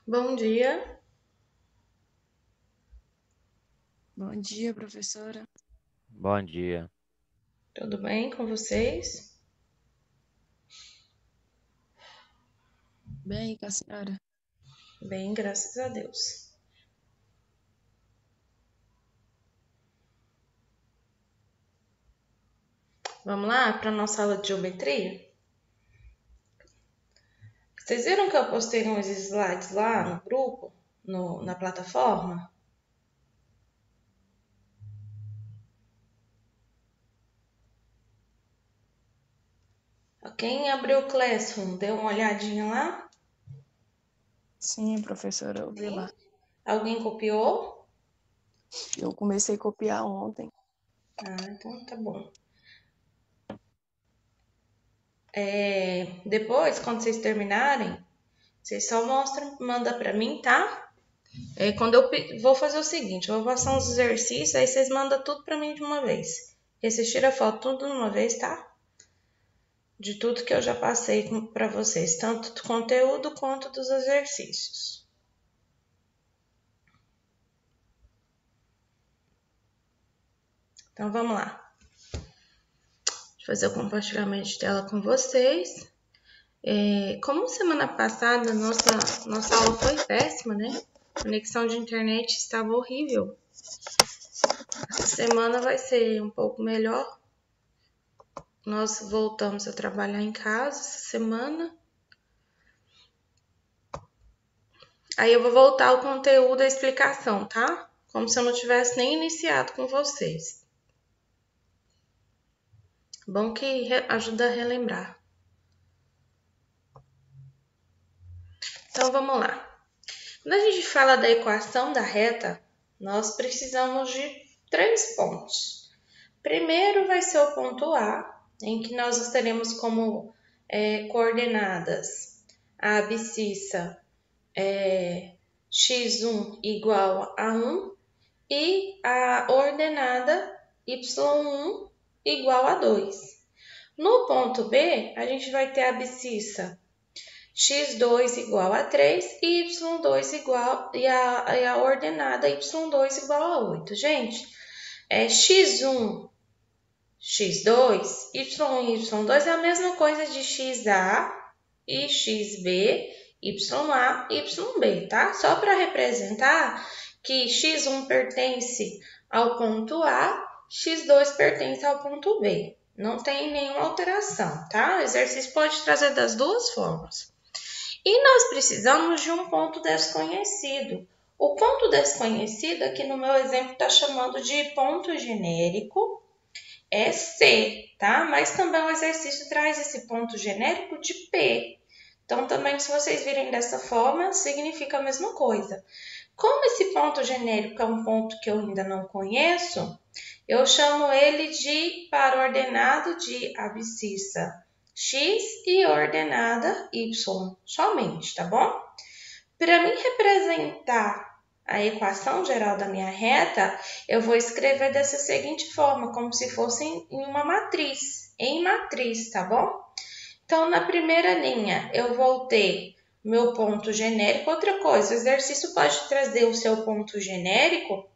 Bom dia, Bom dia, professora. Bom dia. tudo bem com vocês? Bem, com a senhora? Bem, graças a Deus. Vamos lá para nossa aula de geometria? Vocês viram que eu postei uns slides lá no grupo, na plataforma? Quem abriu o Classroom, deu uma olhadinha lá? Sim, professora, eu vi Sim? lá. Alguém copiou? Eu comecei a copiar ontem. Ah, então tá bom. Depois, quando vocês terminarem, vocês só mostram, manda para mim, tá? Quando vou fazer o seguinte, eu vou passar uns exercícios, aí vocês mandam tudo para mim de uma vez. E vocês tiram foto tudo de uma vez, tá? De tudo que eu já passei para vocês, tanto do conteúdo quanto dos exercícios. Então vamos lá. Vou fazer o compartilhamento de tela com vocês. Como semana passada nossa aula foi péssima, né? A conexão de internet estava horrível. Essa semana vai ser um pouco melhor. Nós voltamos a trabalhar em casa essa semana. Aí eu vou voltar ao conteúdo da explicação, tá? Como se eu não tivesse nem iniciado com vocês. Bom que ajuda a relembrar. Então vamos lá. Quando a gente fala da equação da reta, nós precisamos de 3 pontos. Primeiro vai ser o ponto A, em que nós teremos como coordenadas a abscissa x1 igual a 1 e a ordenada y1 igual a 2. No ponto B, a gente vai ter a abscissa x2 igual a 3 e y2 igual a ordenada y2 igual a 8. Gente, x1, x2, y1 e y2 é a mesma coisa de xa e xb, ya e yb, tá? Só para representar que x1 pertence ao ponto A, x2 pertence ao ponto B. Não tem nenhuma alteração, tá? O exercício pode trazer das duas formas. E nós precisamos de um ponto desconhecido. O ponto desconhecido, aqui no meu exemplo, está chamando de ponto genérico, é C, tá? Mas também o exercício traz esse ponto genérico de P. Então, também, se vocês virem dessa forma, significa a mesma coisa. Como esse ponto genérico é um ponto que eu ainda não conheço, eu chamo ele de para-ordenado de abscissa x e ordenada y somente, tá bom? Para mim representar a equação geral da minha reta, eu vou escrever dessa seguinte forma, como se fosse em uma matriz, tá bom? Então, na primeira linha, eu vou ter meu ponto genérico. Outra coisa, o exercício pode trazer o seu ponto genérico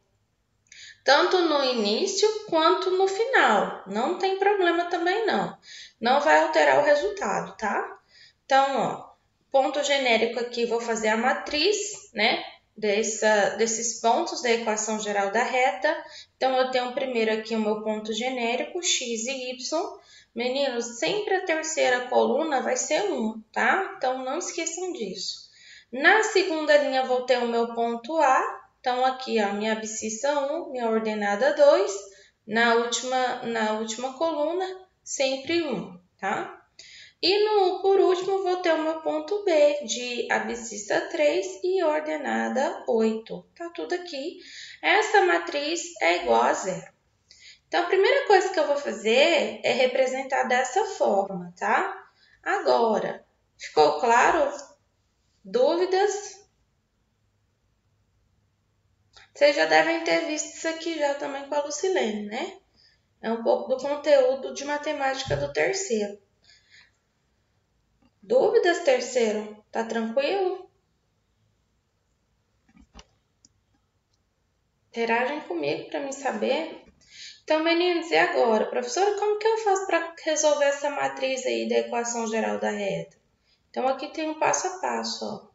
tanto no início quanto no final. Não tem problema também não. Não vai alterar o resultado, tá? Então, ó, ponto genérico aqui, vou fazer a matriz, né? Desses pontos da equação geral da reta. Então, eu tenho primeiro aqui o meu ponto genérico, x e y. Meninos, sempre a terceira coluna vai ser 1, tá? Então, não esqueçam disso. Na segunda linha, vou ter o meu ponto A. Então, aqui, ó, minha abscissa 1, minha ordenada 2. Na última coluna, sempre 1, tá? E por último, vou ter o meu ponto B de abscissa 3 e ordenada 8. Tá tudo aqui. Essa matriz é igual a zero. Então, a primeira coisa que eu vou fazer é representar dessa forma, tá? Agora, ficou claro? Dúvidas? Vocês já devem ter visto isso aqui já também com a Lucilene, né? É um pouco do conteúdo de matemática do terceiro. Dúvidas, terceiro? Tá tranquilo? Interagem comigo para me saber. Então, meninos, e agora? Professora, como que eu faço para resolver essa matriz aí da equação geral da reta? Então, aqui tem um passo a passo, ó.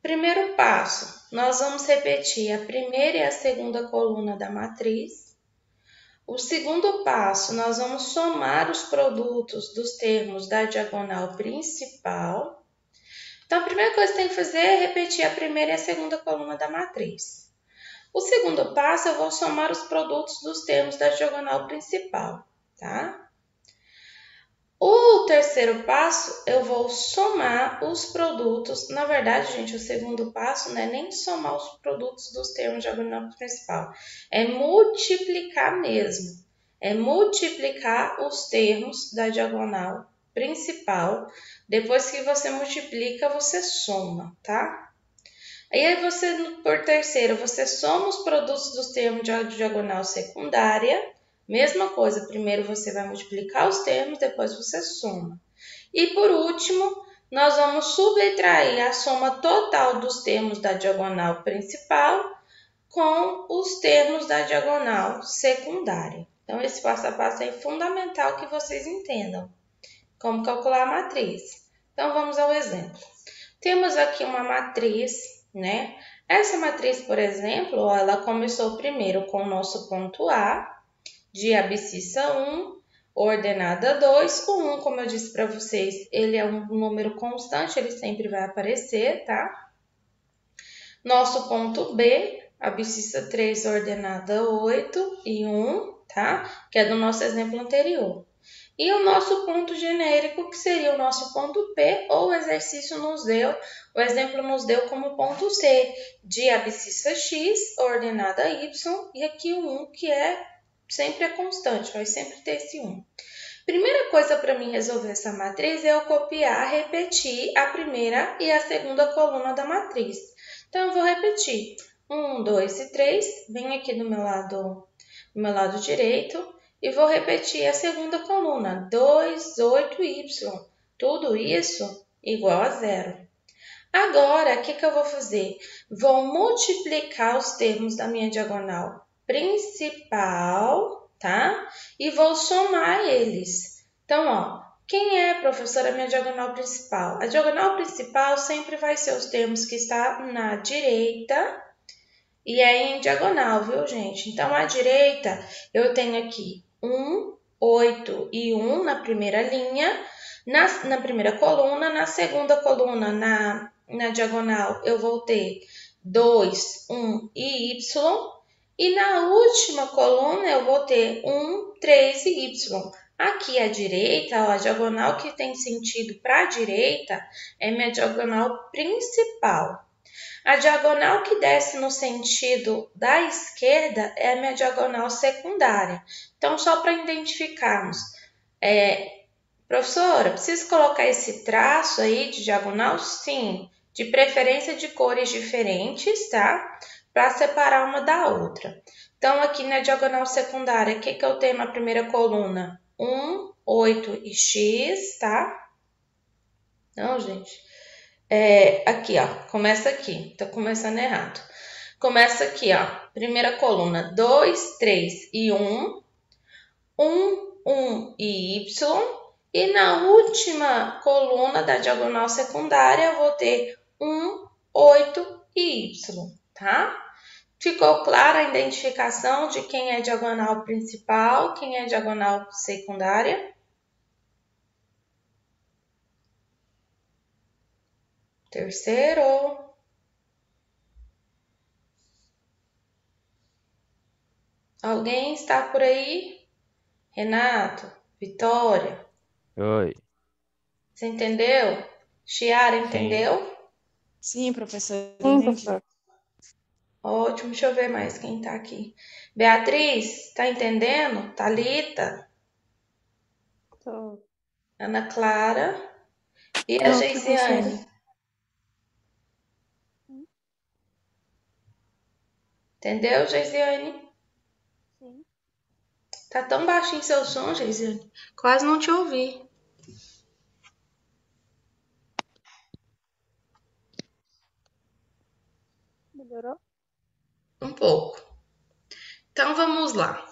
Primeiro passo, nós vamos repetir a primeira e a segunda coluna da matriz. O segundo passo, nós vamos somar os produtos dos termos da diagonal principal. Então, a primeira coisa que tem que fazer é repetir a primeira e a segunda coluna da matriz. O segundo passo, eu vou somar os produtos dos termos da diagonal principal, tá? O terceiro passo, eu vou somar os produtos. Na verdade, gente, o segundo passo não é nem somar os produtos dos termos da diagonal principal, é multiplicar mesmo. É multiplicar os termos da diagonal principal. Depois que você multiplica, você soma, tá? Aí você, por terceiro, você soma os produtos dos termos de diagonal secundária. Mesma coisa, primeiro você vai multiplicar os termos, depois você soma. E por último, nós vamos subtrair a soma total dos termos da diagonal principal com os termos da diagonal secundária. Então, esse passo a passo é fundamental que vocês entendam como calcular a matriz. Então, vamos ao exemplo. Temos aqui uma matriz, né? Essa matriz, por exemplo, ela começou primeiro com o nosso ponto A, de abscissa 1, ordenada 2. O 1, como eu disse para vocês, ele é um número constante, ele sempre vai aparecer, tá? Nosso ponto B, abscissa 3, ordenada 8 e 1, tá? Que é do nosso exemplo anterior. E o nosso ponto genérico, que seria o nosso ponto P, ou o exercício nos deu, o exemplo nos deu como ponto C, de abscissa X, ordenada Y, e aqui o 1, que sempre é constante, vai sempre ter esse 1. Primeira coisa para mim resolver essa matriz é eu copiar, repetir a primeira e a segunda coluna da matriz. Então, eu vou repetir 1, 2 e 3, bem aqui do meu lado direito, e vou repetir a segunda coluna, 2, 8, y. Tudo isso igual a zero. Agora, o que eu vou fazer? Vou multiplicar os termos da minha diagonal principal, tá? E vou somar eles. Então, ó, quem é, professora, a minha diagonal principal? A diagonal principal sempre vai ser os termos que estão na direita e é em diagonal, viu, gente? Então, à direita, eu tenho aqui 1, 8 e 1 na primeira linha. Na primeira coluna, na segunda coluna, na diagonal, eu vou ter 2, 1 e y. E na última coluna, eu vou ter 1, 3 e y. Aqui à direita, ó, a diagonal que tem sentido para a direita é minha diagonal principal. A diagonal que desce no sentido da esquerda é a minha diagonal secundária. Então, só para identificarmos, professora, preciso colocar esse traço aí de diagonal? Sim, de preferência de cores diferentes, tá? Para separar uma da outra. Então, aqui na diagonal secundária, o que eu tenho na primeira coluna? 1, 8 e x, tá? Não, gente. Aqui, ó, começa aqui, tá começando errado. Começa aqui, ó, primeira coluna, 2, 3 e 1, 1 e y, e na última coluna da diagonal secundária eu vou ter 1, 8 e y, tá? Ficou clara a identificação de quem é diagonal principal, quem é diagonal secundária? Terceiro. Alguém está por aí? Renato, Vitória, Oi, você entendeu? Chiara, sim, entendeu? Sim, professora, Sim, entendi. professor. Ótimo, deixa eu ver mais quem tá aqui. Beatriz, tá entendendo? Thalita, Tô. Ana Clara e a Tô, professora. Geisiane. Entendeu, Geisiane? Sim. Tá tão baixinho seu som, Geisiane. Quase não te ouvi. Melhorou? um pouco. Então, vamos lá.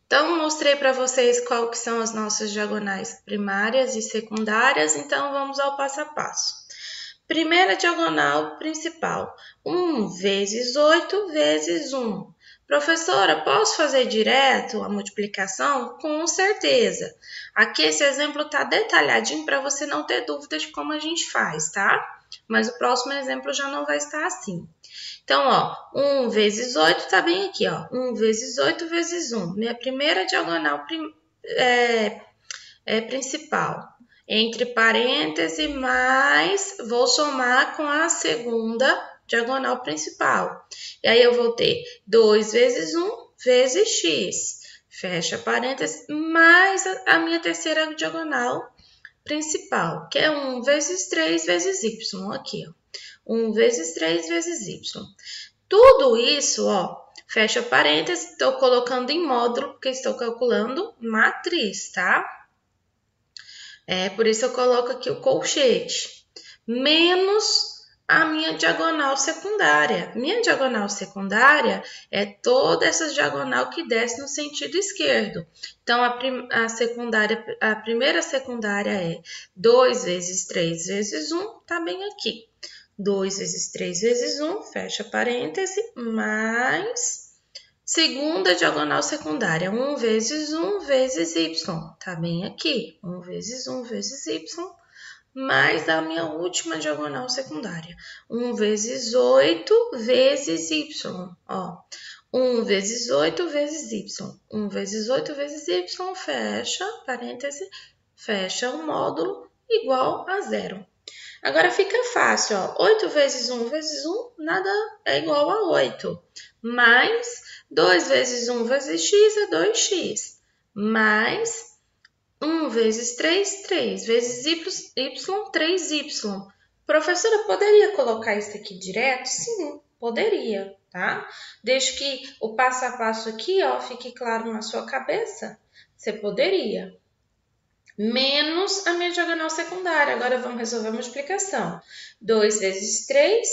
Então, mostrei para vocês qual que são as nossas diagonais primárias e secundárias, então vamos ao passo a passo. Primeira diagonal principal, 1 vezes 8 vezes 1. Professora, posso fazer direto a multiplicação? Com certeza. Aqui esse exemplo está detalhadinho para você não ter dúvida de como a gente faz, tá? Mas o próximo exemplo já não vai estar assim. Então, ó, 1 vezes 8 tá bem aqui, ó. 1 vezes 8 vezes 1. Minha primeira diagonal principal. Entre parênteses, mais vou somar com a segunda diagonal principal. E aí eu vou ter 2 vezes 1 vezes x. Fecha parênteses, mais a minha terceira diagonal principal, que é 1 vezes 3 vezes y. Aqui, ó. 1 vezes 3 vezes y. Tudo isso, ó, fecha parênteses, estou colocando em módulo, porque estou calculando matriz, tá? Por isso eu coloco aqui o colchete. Menos a minha diagonal secundária. Minha diagonal secundária é toda essa diagonal que desce no sentido esquerdo. Então, a primeira secundária é 2 vezes 3 vezes 1, tá bem aqui. 2 vezes 3 vezes 1, fecha parêntese, mais segunda diagonal secundária, 1 vezes 1 vezes y, tá bem aqui, 1 vezes 1 vezes y, mais a minha última diagonal secundária, 1 vezes 8 vezes y, ó, 1 vezes 8 vezes y, 1 vezes 8 vezes y, fecha parêntese, fecha o módulo igual a zero. Agora fica fácil, ó. 8 vezes 1 vezes 1, nada é igual a 8. Mais 2 vezes 1 vezes x é 2x. Mais 1 vezes 3, 3. Vezes y, 3y. Professora, poderia colocar isso aqui direto? Sim, poderia, tá? Desde que o passo a passo aqui, ó, fique claro na sua cabeça, você poderia. Menos a minha diagonal secundária. Agora vamos resolver a multiplicação. 2 vezes 3,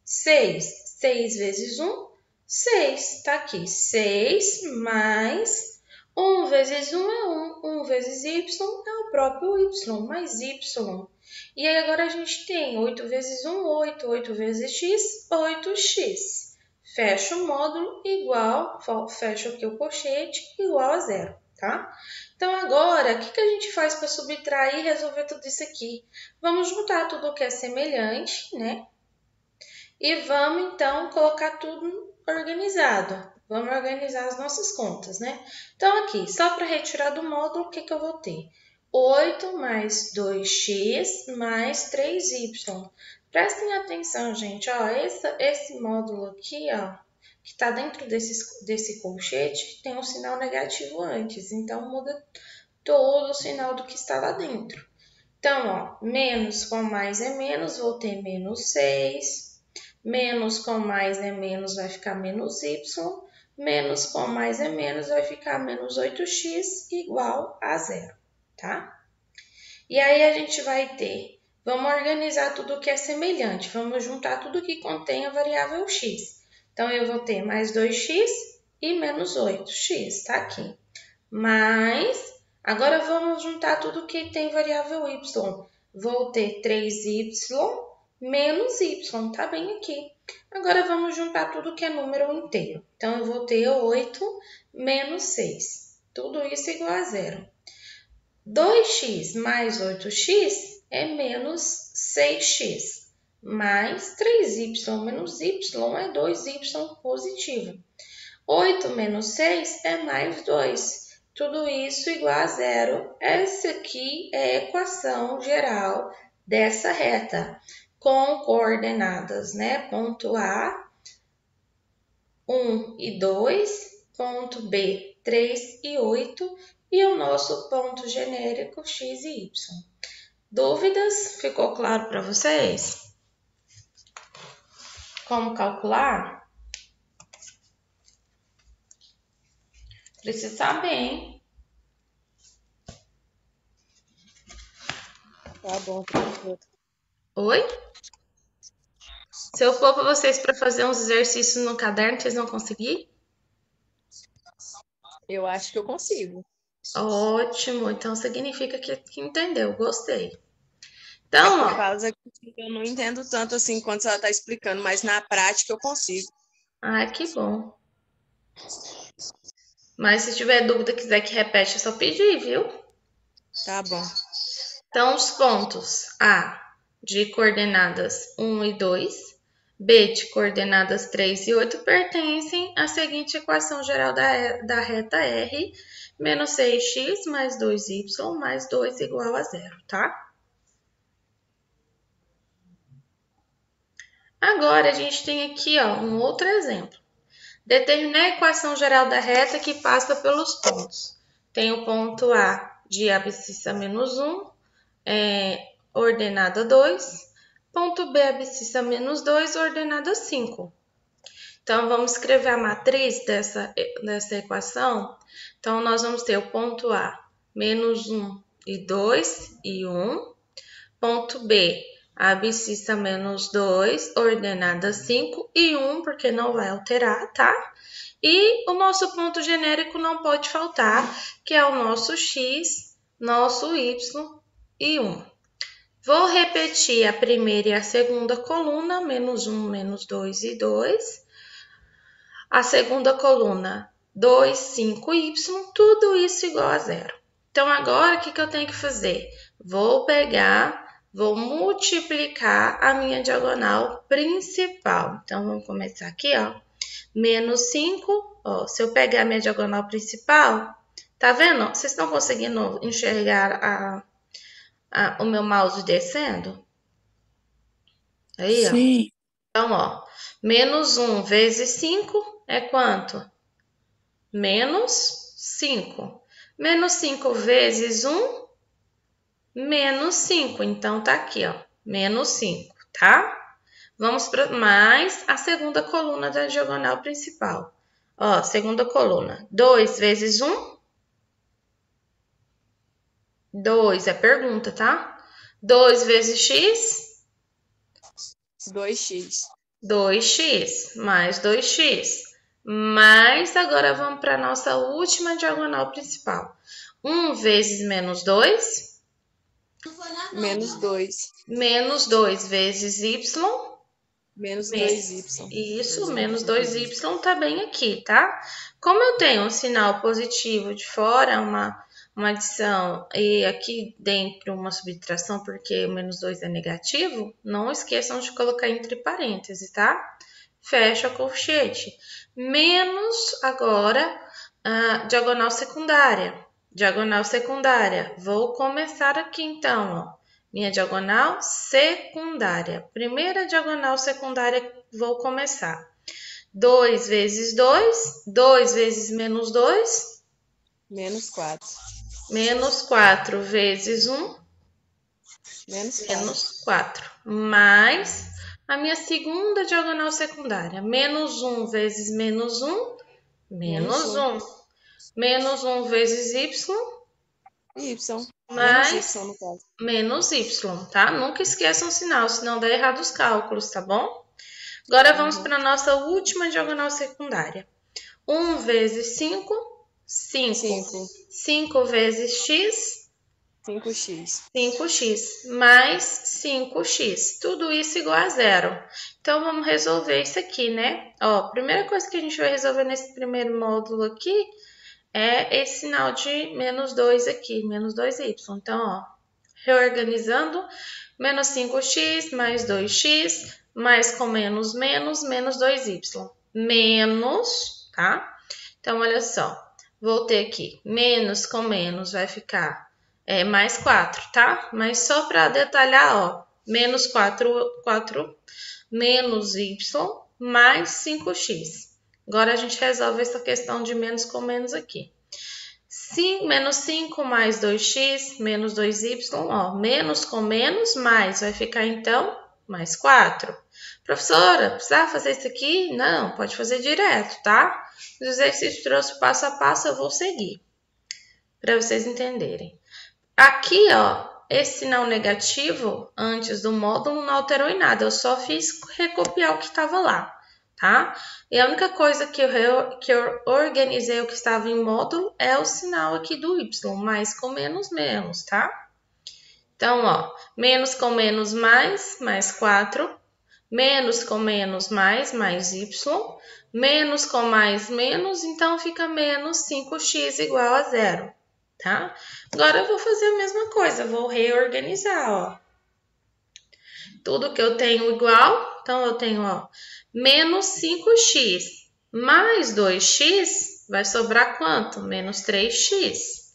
6. 6 vezes 1, 6. Tá aqui. 6 mais 1 vezes 1 é 1. 1 vezes y é o próprio y, mais y. E aí agora a gente tem 8 vezes 1, 8. 8 vezes x, 8x. Fecha o módulo igual, fecha aqui o colchete, igual a zero, tá? Então, agora, o que a gente faz para subtrair e resolver tudo isso aqui? Vamos juntar tudo que é semelhante, né? E vamos, então, colocar tudo organizado. Vamos organizar as nossas contas, né? Então, aqui, só para retirar do módulo, o que eu vou ter? 8 mais 2x mais 3y. Prestem atenção, gente, ó, esse módulo aqui, ó, que está dentro desse colchete, tem um sinal negativo antes, então muda todo o sinal do que está lá dentro. Então, ó, menos com mais é menos, vou ter menos 6, menos com mais é menos, vai ficar menos y, menos com mais é menos, vai ficar menos 8x igual a zero, tá? E aí a gente vai ter, vamos organizar tudo que é semelhante, vamos juntar tudo que contém a variável x. Então, eu vou ter mais 2x e menos 8x, tá aqui. Mais, agora vamos juntar tudo que tem variável y. Vou ter 3y menos y, tá bem aqui. Agora, vamos juntar tudo que é número inteiro. Então, eu vou ter 8 menos 6. Tudo isso igual a zero. 2x mais 8x é menos 6x. Mais 3y menos y é 2y positivo. 8 menos 6 é mais 2. Tudo isso igual a zero. Essa aqui é a equação geral dessa reta, com coordenadas, né? Ponto A, 1 e 2, ponto B, 3 e 8, e o nosso ponto genérico x e y. Dúvidas? Ficou claro para vocês? Como calcular? Precisa saber, hein? Tá bom, professor. Oi? Se eu for para vocês para fazer uns exercícios no caderno, vocês vão conseguir? Eu acho que eu consigo. Ótimo, então significa que entendeu, gostei. É Então, por ó, causa que eu não entendo tanto assim quando ela está explicando, mas na prática eu consigo. ai, que bom. Mas se tiver dúvida, quiser que repete, é só pedir, viu? Tá bom. Então, os pontos A de coordenadas 1 e 2, B de coordenadas 3 e 8 pertencem à seguinte equação geral da reta R, menos 6x mais 2y mais 2 igual a zero, tá? Agora, a gente tem aqui ó, um outro exemplo. Determinar a equação geral da reta que passa pelos pontos. Tem o ponto A de abscissa menos 1, ordenada 2. Ponto B, abscissa menos 2, ordenada 5. Então, vamos escrever a matriz dessa equação. Então, nós vamos ter o ponto A, menos 1 e 2 e 1. Ponto B, abscissa menos 2, ordenada 5 e 1, porque não vai alterar, tá? E o nosso ponto genérico não pode faltar, que é o nosso x, nosso y e 1. Vou repetir a primeira e a segunda coluna, menos 1, menos 2 e 2. A segunda coluna, 2, 5y, tudo isso igual a zero. Então, agora, o que eu tenho que fazer? Vou multiplicar a minha diagonal principal. Então, vamos começar aqui, ó. Menos 5, ó, se eu pegar a minha diagonal principal, tá vendo? Vocês estão conseguindo enxergar o meu mouse descendo? Aí, ó. Sim. Então, ó, menos 1 vezes 5 é quanto? Menos 5. Menos 5 vezes 1, menos 5. Então, tá aqui, ó, menos 5, tá? Vamos para mais a segunda coluna da diagonal principal. Ó, segunda coluna. 2 vezes 1. 2 é pergunta, tá? 2 vezes x. 2x. 2x mais 2x. Mas agora vamos para a nossa última diagonal principal. 1 vezes menos 2. Menos 2. Menos 2 vezes y. Menos 2y. Isso, menos 2y tá bem aqui, tá? Como eu tenho um sinal positivo de fora, uma adição, e aqui dentro uma subtração, porque o menos 2 é negativo, não esqueçam de colocar entre parênteses, tá? Fecha a colchete. Menos agora a diagonal secundária. Diagonal secundária. Vou começar aqui então, ó. Minha diagonal secundária. Primeira diagonal secundária, vou começar. 2 vezes 2. 2 vezes menos 2. Menos 4. Menos 4 vezes 1. Menos 4. Menos 4. Mais a minha segunda diagonal secundária. Menos 1 vezes menos 1. Menos 1. Menos 1 vezes y. Y. Mais Menos y, no caso. menos y, tá? Nunca esqueçam o sinal, senão dá errado os cálculos, tá bom? Agora vamos para a nossa última diagonal secundária. 1 vezes 5, 5. 5 vezes x, 5x. 5x, mais 5x. Tudo isso igual a zero. Então, vamos resolver isso aqui, né? Ó, a primeira coisa que a gente vai resolver nesse primeiro módulo aqui é esse sinal de menos 2 aqui, menos 2y. Então, ó, reorganizando, menos 5x mais 2x, mais com menos, menos 2y. Menos, tá? Então, olha só, vou ter aqui, menos com menos vai ficar mais 4, tá? Mas só para detalhar, ó, menos 4 menos y mais 5x. Agora, a gente resolve essa questão de menos com menos aqui. Menos 5 mais 2x menos 2y, ó, menos com menos, mais, vai ficar então mais 4. Professora, precisava fazer isso aqui? Não, pode fazer direto, tá? Os exercícios trouxe passo a passo, eu vou seguir, para vocês entenderem. Aqui, ó, esse sinal negativo antes do módulo não alterou em nada, eu só fiz recopiar o que estava lá, tá? E a única coisa que eu organizei o que estava em módulo é o sinal aqui do y, mais com menos, menos, tá? Então, ó, menos com menos, mais 4, menos com menos, mais y, menos com mais, menos, então fica menos 5x igual a 0, tá? Agora eu vou fazer a mesma coisa, vou reorganizar, ó. Tudo que eu tenho igual, então eu tenho, ó, menos 5x mais 2x, vai sobrar quanto? Menos 3x.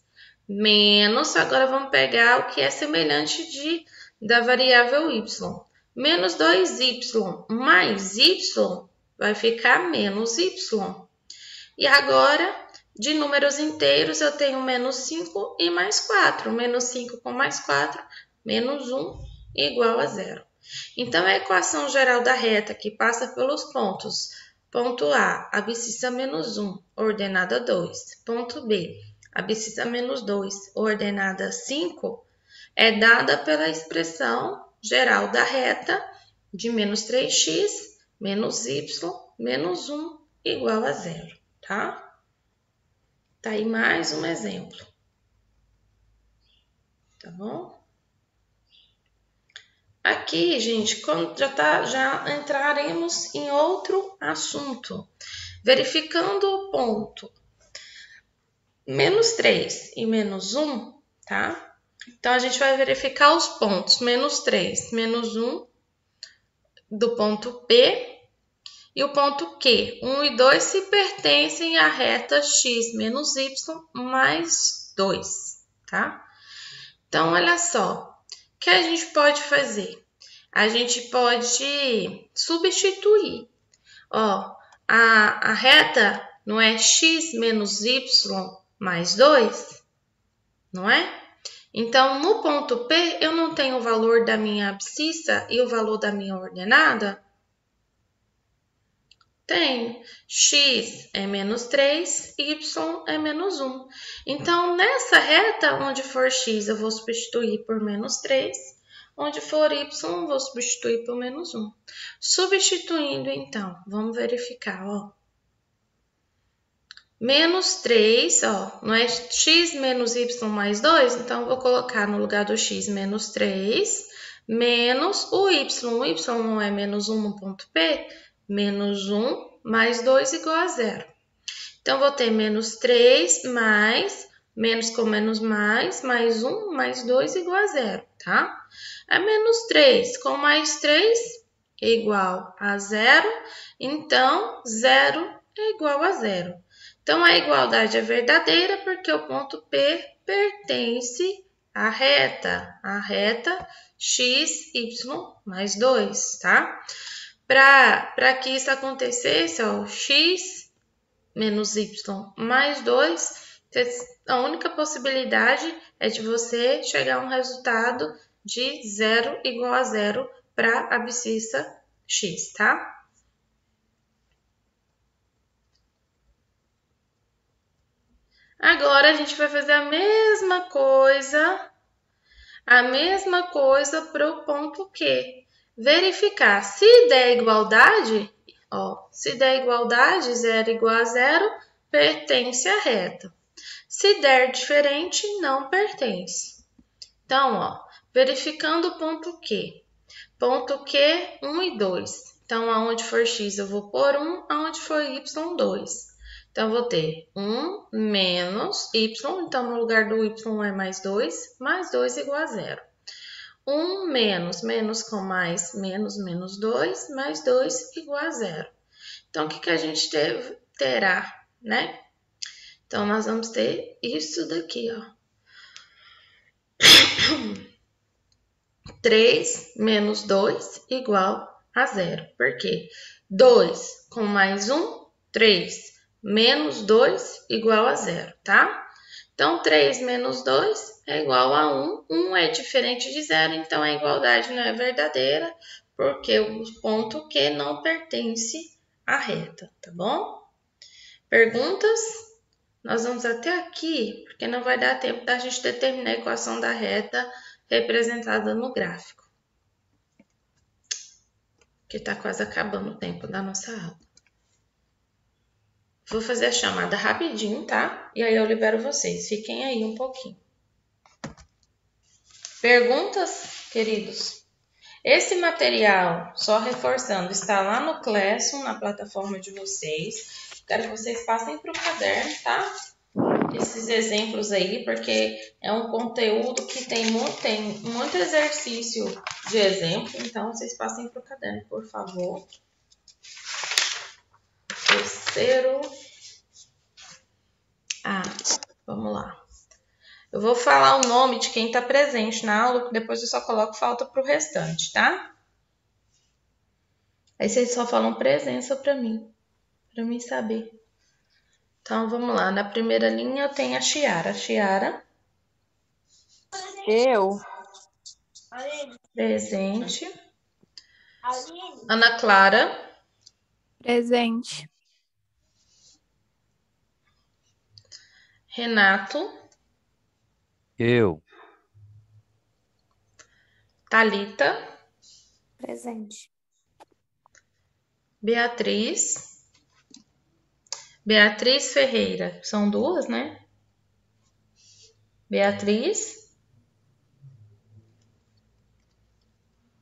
Menos, agora vamos pegar o que é semelhante da variável y. Menos 2y mais y vai ficar menos y. E agora, de números inteiros, eu tenho menos 5 e mais 4. Menos 5 com mais 4, menos 1 igual a 0. Então, a equação geral da reta que passa pelos pontos, ponto A, abscissa menos 1, ordenada 2. Ponto B, abscissa menos 2, ordenada 5, é dada pela expressão geral da reta de menos 3x, menos y, menos 1 igual a 0, tá? Tá aí mais um exemplo. Tá bom? Aqui, gente, quando já entraremos em outro assunto. Verificando o ponto menos 3 e menos 1, tá? Então, a gente vai verificar os pontos menos 3, menos 1 do ponto P e o ponto Q. 1 e 2 se pertencem à reta x menos y mais 2, tá? Então, olha só. O que a gente pode fazer? A gente pode substituir. Ó, a reta não é x menos y mais 2, não é? Então, no ponto P, eu não tenho o valor da minha abscissa e o valor da minha ordenada? Tenho. X é menos 3, y é menos 1. Então, nessa reta, onde for x, eu vou substituir por menos 3. Onde for y, eu vou substituir por menos 1. Substituindo, então, vamos verificar, ó. Menos 3, ó, não é x menos y mais 2? Então, eu vou colocar no lugar do x menos 3, menos o y. O y não é menos 1 no ponto P? Menos 1 mais 2 igual a 0. Então, vou ter menos 3 mais, menos com menos mais 1 mais 2 igual a 0, tá? É menos 3 com mais 3 é igual a 0, então 0 é igual a 0. Então, a igualdade é verdadeira porque o ponto P pertence à reta x, y mais 2, tá? Para que isso acontecesse, ó, x menos y mais 2, a única possibilidade é de você chegar a um resultado de 0 igual a 0 para a abscissa x, tá? Agora, a gente vai fazer a mesma coisa para o ponto Q. Verificar se der igualdade, ó, se der igualdade, 0 igual a 0, pertence à reta. Se der diferente, não pertence. Então, ó, verificando o ponto Q. Ponto Q, 1 e 2. Então, aonde for x, eu vou pôr 1, aonde for y, 2. Então, vou ter 1 menos y, então no lugar do y é mais 2 igual a 0. 1 menos com mais, menos 2, mais 2 igual a 0. Então, o que a gente terá, né? Então, nós vamos ter isso daqui, ó. 3 menos 2 igual a 0. Por quê? 2 com mais 1, 3 menos 2 igual a 0, tá? Então, 3 menos 2 é igual a 1. 1 é diferente de 0, então a igualdade não é verdadeira, porque o ponto Q não pertence à reta, tá bom? Perguntas? Nós vamos até aqui, porque não vai dar tempo da gente determinar a equação da reta representada no gráfico. Que tá quase acabando o tempo da nossa aula. Vou fazer a chamada rapidinho, tá? E aí eu libero vocês. Fiquem aí um pouquinho. Perguntas, queridos? Esse material, só reforçando, está lá no Classroom, na plataforma de vocês. Quero que vocês passem para o caderno, tá? Esses exemplos aí, porque é um conteúdo que tem muito exercício de exemplo. Então, vocês passem para o caderno, por favor. Terceiro. Vamos lá. Eu vou falar o nome de quem está presente na aula, que depois eu só coloco falta para o restante, tá? Aí vocês só falam presença para mim saber. Então, vamos lá. Na primeira linha eu tenho a Chiara. Chiara. Eu. Presente. Ana Clara. Presente. Renato. Eu. Thalita. Presente. Beatriz. Beatriz Ferreira. São duas, né? Beatriz.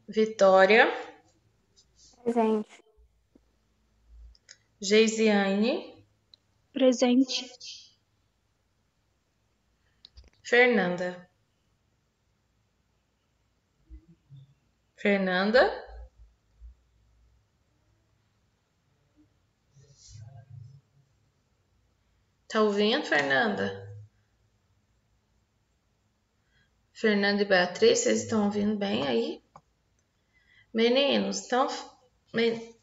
Vitória. Presente. Geisiane. Presente. Fernanda. Fernanda. Tá ouvindo, Fernanda? Fernanda e Beatriz, vocês estão ouvindo bem aí? Meninos, então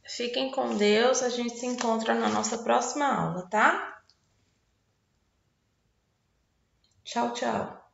fiquem com Deus. A gente se encontra na nossa próxima aula, tá? Tchau, tchau.